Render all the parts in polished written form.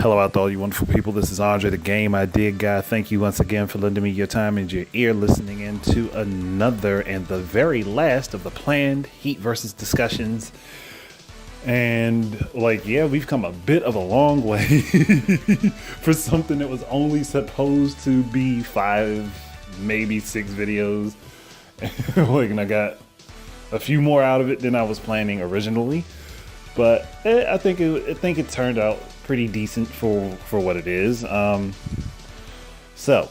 Hello out there, all you wonderful people. This is Andre, the Game Idea Guy. Thank you once again for lending me your time and your ear, listening into another and the very last of the planned Heat versus discussions. And we've come a bit of a long way for something that was only supposed to be 5, maybe 6 videos. And I got a few more out of it than I was planning originally. But I think it turned out pretty decent for what it is. So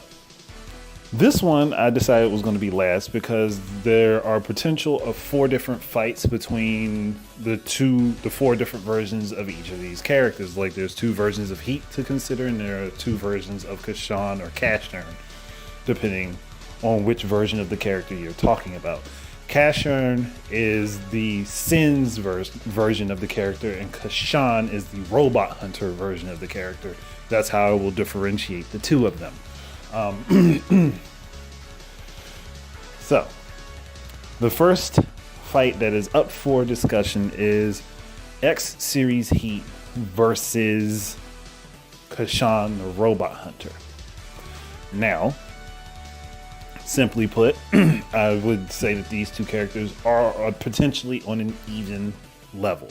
this one I decided was going to be last because there are potential of 4 different fights between the 4 different versions of each of these characters. Like there's 2 versions of Heat to consider, and there are 2 versions of Casshern or Casshern, depending on which version of the character you're talking about. Casshern is the Sins version of the character, and Casshern is the Robot Hunter version of the character. That's how I will differentiate the 2 of them. So, the first fight that is up for discussion is X Series Heat versus Casshern the Robot Hunter. Now, simply put, I would say that these 2 characters are potentially on an even level.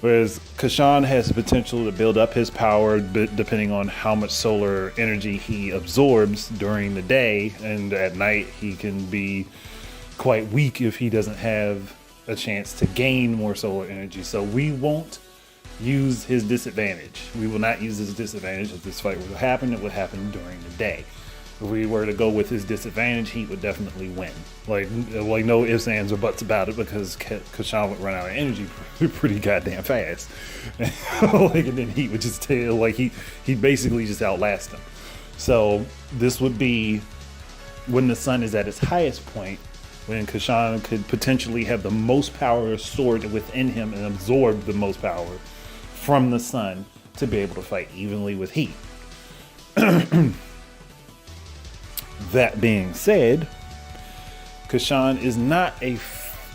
Whereas Casshern has the potential to build up his power depending on how much solar energy he absorbs during the day, and at night he can be quite weak if he doesn't have a chance to gain more solar energy. So we won't use his disadvantage. We will not use his disadvantage. If this fight were to happen, it would happen during the day. If we were to go with his disadvantage, Heat would definitely win. Like no ifs, ands, or buts about it, because Casshern would run out of energy pretty goddamn fast. And then Heat would just he'd basically just outlast him. So this would be when the sun is at its highest point, when Casshern could potentially have the most power stored within him and absorb the most power from the sun to be able to fight evenly with Heat. That being said, Casshern is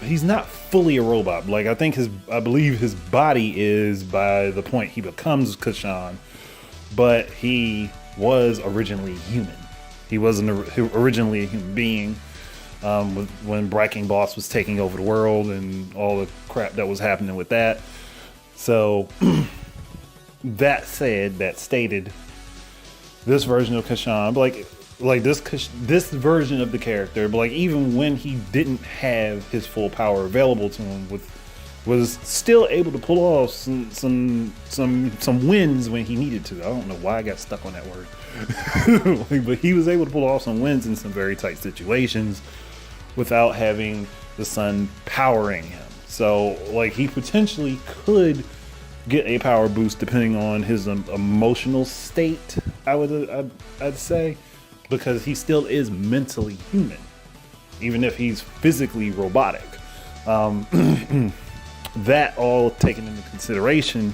he's not fully a robot. I believe his body is by the point he becomes Casshern, but he was originally human. He wasn't originally a human being when Breaking Boss was taking over the world and all the crap that was happening with that. So that stated, this version of Casshern, this version of the character, but even when he didn't have his full power available to him, was still able to pull off some wins when he needed to. I don't know why I got stuck on that word, but he was able to pull off some wins in some very tight situations without having the sun powering him. So he potentially could get a power boost depending on his emotional state. I'd say. Because he still is mentally human, even if he's physically robotic. That all taken into consideration,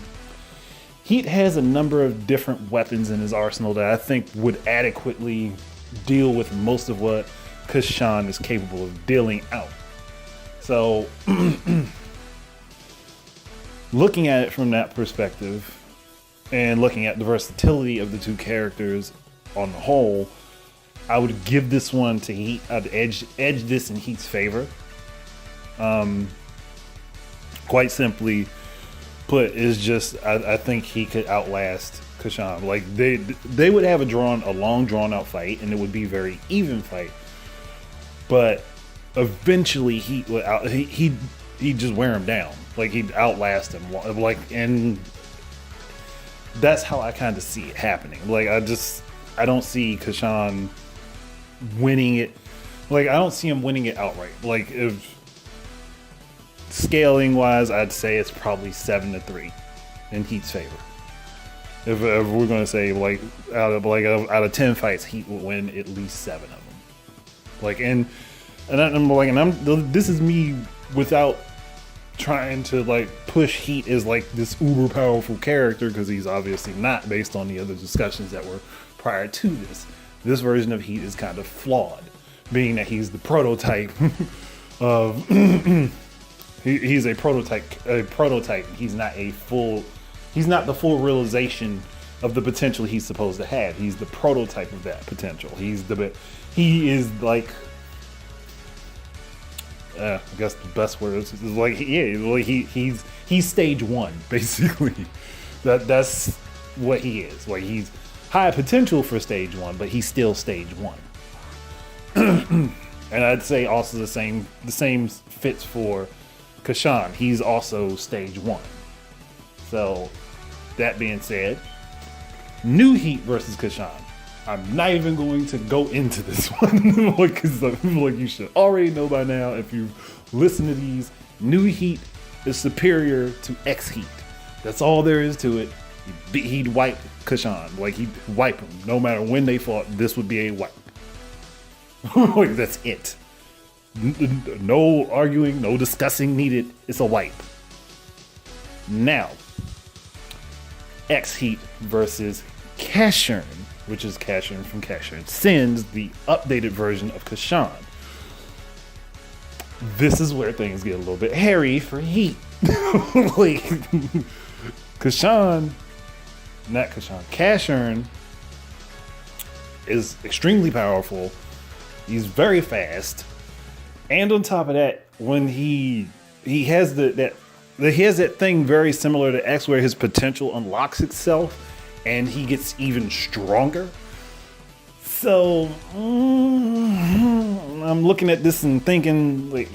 Heat has a number of different weapons in his arsenal that I think would adequately deal with most of what Casshern is capable of dealing out. So, looking at it from that perspective, and looking at the versatility of the 2 characters on the whole, I would give this one to Heat. I'd edge this in Heat's favor. Quite simply put, is just I think he could outlast Casshern. They would have a long drawn out fight, and it would be a very even fight. But eventually Heat would he'd just wear him down. He'd outlast him. And that's how I kind of see it happening. I don't see Casshern winning it. I don't see him winning it outright. If scaling wise, I'd say it's probably 7-3 in Heat's favor. If we're gonna say out of 10 fights, Heat will win at least 7 of them. This is me without trying to push Heat as this uber powerful character, because he's obviously not, based on the other discussions that were prior to this. This version of Heat is kind of flawed, being that he's the prototype of he's a prototype. He's not a full He's not the full realization of the potential he's supposed to have. He's the prototype of that potential. He is like, I guess the best word is like, he's stage one, basically. That's what he is. Like, he's high potential for stage one, but he's still stage one. And I'd say also the same fits for Casshern. He's also stage one. So that being said, New Heat versus Casshern. I'm not even going to go into this one because like you should already know by now if you listen to these. New Heat is superior to X Heat. That's all there is to it. He'd wipe Casshern. Like, he'd wipe him. No matter when they fought, this would be a wipe. Like, that's it. No arguing, no discussing needed. It's a wipe. Now, X Heat versus Casshern, which is Casshern from Casshern Sins, the updated version of Casshern. This is where things get a little bit hairy for Heat. Like, Casshern is extremely powerful. He's very fast, and on top of that, when he has that thing very similar to X, where his potential unlocks itself, and he gets even stronger. So I'm looking at this and thinking, like,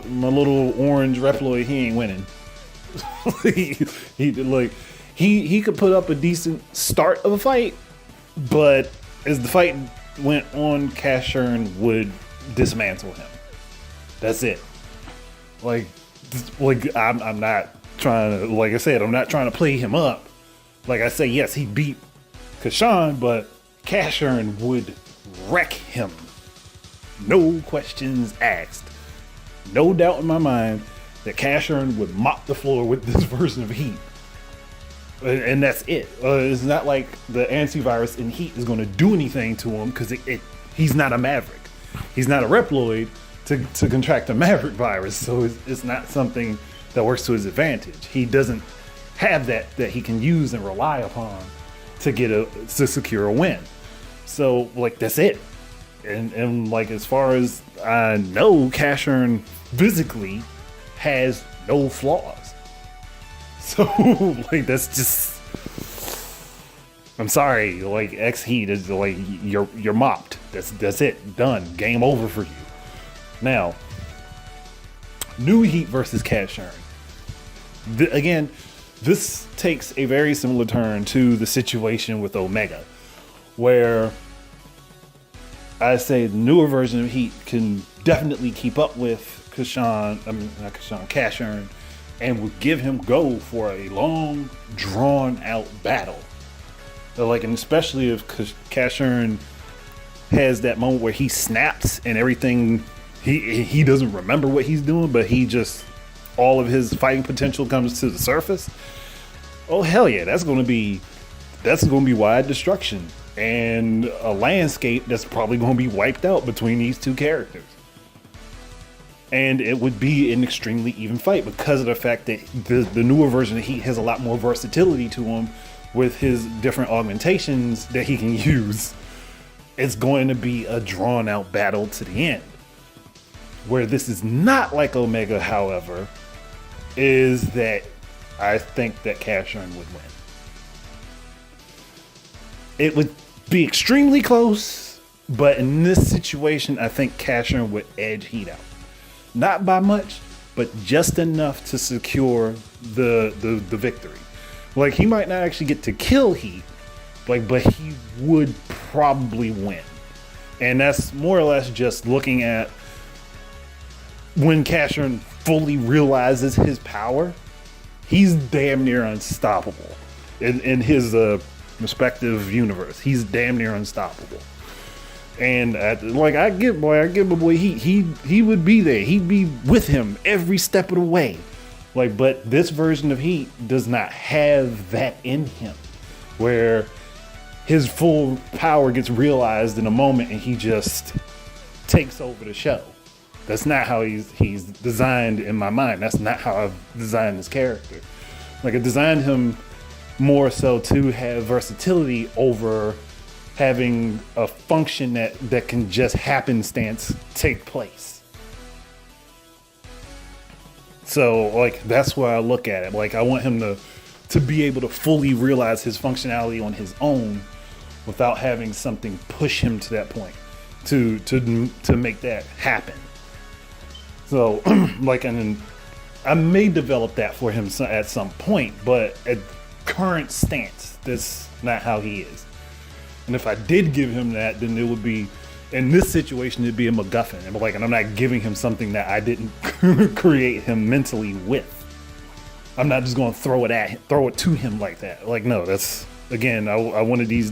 my little orange Reploid, he ain't winning. he could put up a decent start of a fight, but as the fight went on, Casshern would dismantle him. That's it. Like I'm not trying to, like I said, I'm not trying to play him up. Like I say, yes, he beat Casshern, but Casshern would wreck him. No questions asked. No doubt in my mind that Casshern would mop the floor with this version of Heat. And that's it. It's not like the antivirus in Heat is going to do anything to him, because he's not a Maverick. He's not a Reploid to contract a Maverick virus, so it's not something that works to his advantage. He doesn't have that he can use and rely upon to secure a win. So, like, that's it. And like, as far as I know, Casshern physically has no flaws. So, like, that's just, I'm sorry, like, X Heat is like, you're mopped. That's it. Done. Game over for you. Now, New Heat versus Casshern. Again, this takes a very similar turn to the situation with Omega, where I say the newer version of Heat can definitely keep up with Casshern, and would give him go for a long, drawn-out battle. Like, and especially if Casshern has that moment where he snaps and everything, he doesn't remember what he's doing, but he just, all of his fighting potential comes to the surface. Oh hell yeah, that's gonna be wide destruction and a landscape that's probably gonna be wiped out between these two characters. And it would be an extremely even fight because of the fact that the newer version of Heat has a lot more versatility to him with his different augmentations that he can use. It's going to be a drawn out battle to the end. Where this is not like Omega, however, is that I think that Casshern would win. It would be extremely close, but in this situation, I think Casshern would edge Heat out. Not by much, but just enough to secure the victory. Like, he might not actually get to kill Heat, but he would probably win. And that's more or less just looking at when Casshern fully realizes his power, he's damn near unstoppable in his respective universe. He's damn near unstoppable. And I give my boy Heat. He would be there. He'd be with him every step of the way. Like, but this version of Heat does not have that in him, where his full power gets realized in a moment and he just takes over the show. That's not how he's designed in my mind. That's not how I've designed this character. Like, I designed him more so to have versatility over having a function that can just happenstance take place. So, like, that's where I look at it. Like, I want him to be able to fully realize his functionality on his own without having something push him to that point to make that happen. So, like, and I may develop that for him at some point, but at current stance, that's not how he is. And if I did give him that, then it would be, in this situation, it'd be a MacGuffin. And I'm not giving him something that I didn't create him mentally with. I'm not just going to throw it to him like that. Like, no, that's, again, I wanted these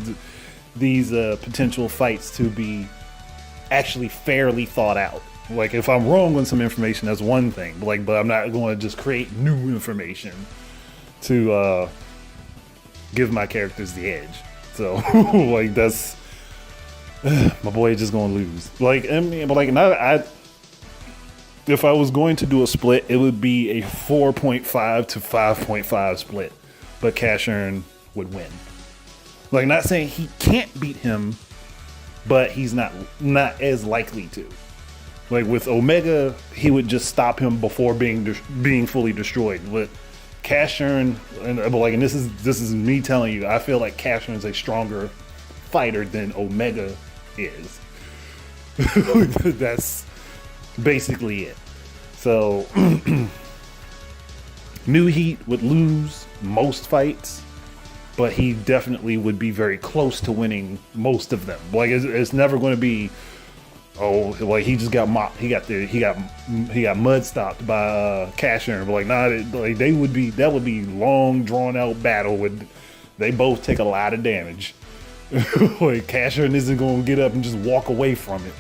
potential fights to be actually fairly thought out. Like, if I'm wrong on some information, that's one thing. But I'm not going to just create new information to give my characters the edge. So, like, that's my boy is just going to lose. Like, I mean, but like, if I was going to do a split, it would be a 4.5 to 5.5 split, but Casshern would win. Like, not saying he can't beat him, but he's not as likely to. Like, with Omega, he would just stop him before being fully destroyed. With Casshern, and this is me telling you, I feel like Casshern is a stronger fighter than Omega is. That's basically it. So New Heat would lose most fights, but he definitely would be very close to winning most of them. Like, it's never going to be, oh, like, he just got mopped. He got mud stopped by Casshern. But like, nah, that would be long drawn out battle. They both take a lot of damage. Like, Casshern isn't going to get up and just walk away from it.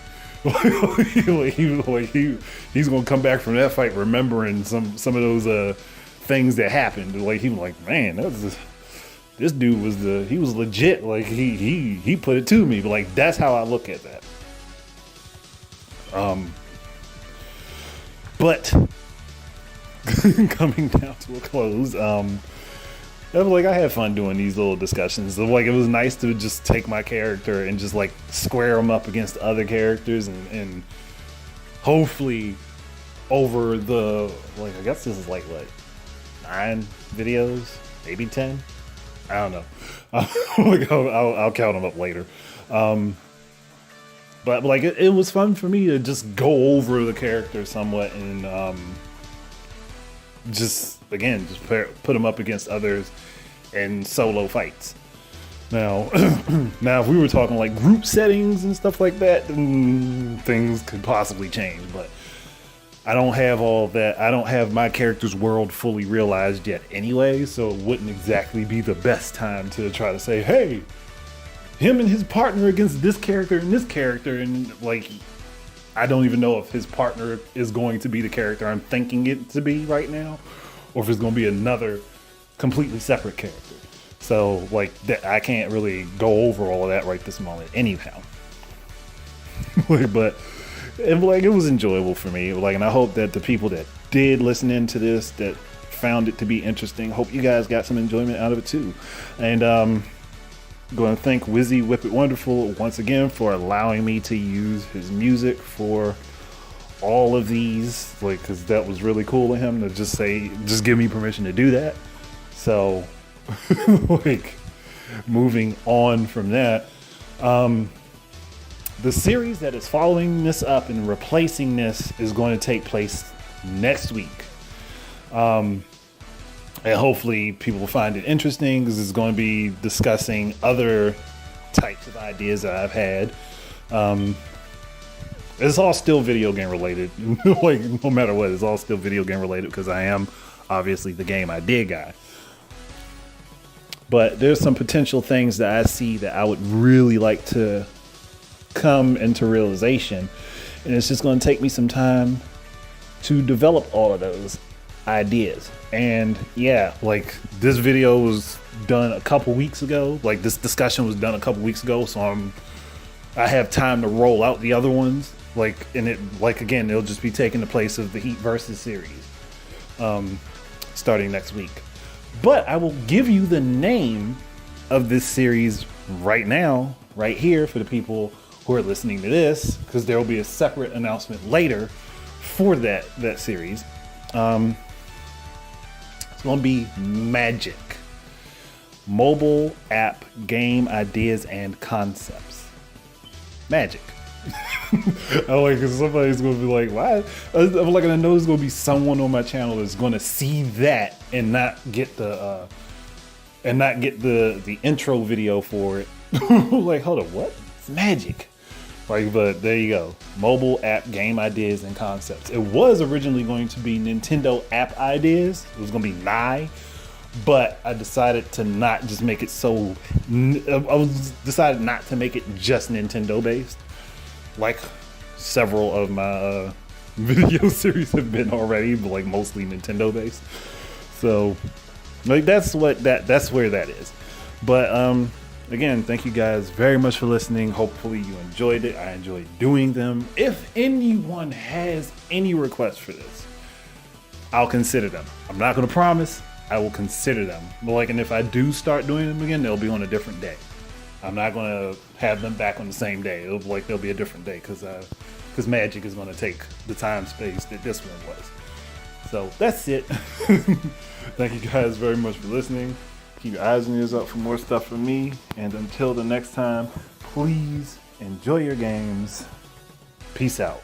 He's gonna come back from that fight remembering some of those things that happened. Like, he was like, man, this dude was legit. Like, he put it to me. But like, that's how I look at that. But coming down to a close, I had fun doing these little discussions. Like, it was nice to just take my character and just like square them up against other characters and hopefully over the, like, I guess this is like what, 9 videos, maybe 10. I don't know. I'll count them up later. But like, it was fun for me to just go over the character somewhat and just put them up against others in solo fights. Now, if we were talking like group settings and stuff like that, then things could possibly change. But I don't have all that. I don't have my character's world fully realized yet anyway, so it wouldn't exactly be the best time to try to say, hey, him and his partner against this character, and like, I don't even know if his partner is going to be the character I'm thinking it to be right now, or if it's going to be another completely separate character. So like, I can't really go over all of that right this moment anyhow. But it was enjoyable for me. Like, and I hope that the people that did listen into this, that found it to be interesting, hope you guys got some enjoyment out of it too. And going to thank Wizzy Whip It Wonderful once again for allowing me to use his music for all of these, like, because that was really cool of him to just give me permission to do that. So like, moving on from that, the series that is following this up and replacing this is going to take place next week. And hopefully people will find it interesting, because it's going to be discussing other types of ideas that I've had. It's all still video game related. Like, no matter what, it's all still video game related, because I am obviously the game idea guy. But there's some potential things that I see that I would really like to come into realization. And it's just going to take me some time to develop all of those ideas. And yeah, like, this video was done a couple weeks ago. Like, this discussion was done a couple weeks ago. So I have time to roll out the other ones and it again, it'll just be taking the place of the Heat versus series, starting next week. But I will give you the name of this series right now, right here, for the people who are listening to this, because there will be a separate announcement later for that series. It's going to be Magic. Mobile app game ideas and concepts. Magic. I'm like, cause somebody's gonna be like, why? I'm like, I know there's gonna be someone on my channel that's gonna see that and not get the intro video for it. Like, hold on, what? It's Magic. Like, but there you go. Mobile app game ideas and concepts. It was originally going to be Nintendo app ideas. It was gonna be Nye. But I decided to not just make it decided not to make it just Nintendo based, like several of my video series have been already, but like mostly Nintendo based. So like that's where that is. But again, thank you guys very much for listening. Hopefully you enjoyed it. I enjoyed doing them. If anyone has any requests for this, I'll consider them. I'm not going to promise. I will consider them. But like, and if I do start doing them again, they'll be on a different day. I'm not going to have them back on the same day. There'll be a different day because Magic is going to take the time space that this one was. So that's it. Thank you guys very much for listening. Keep your eyes and ears out for more stuff from me. And until the next time, please enjoy your games. Peace out.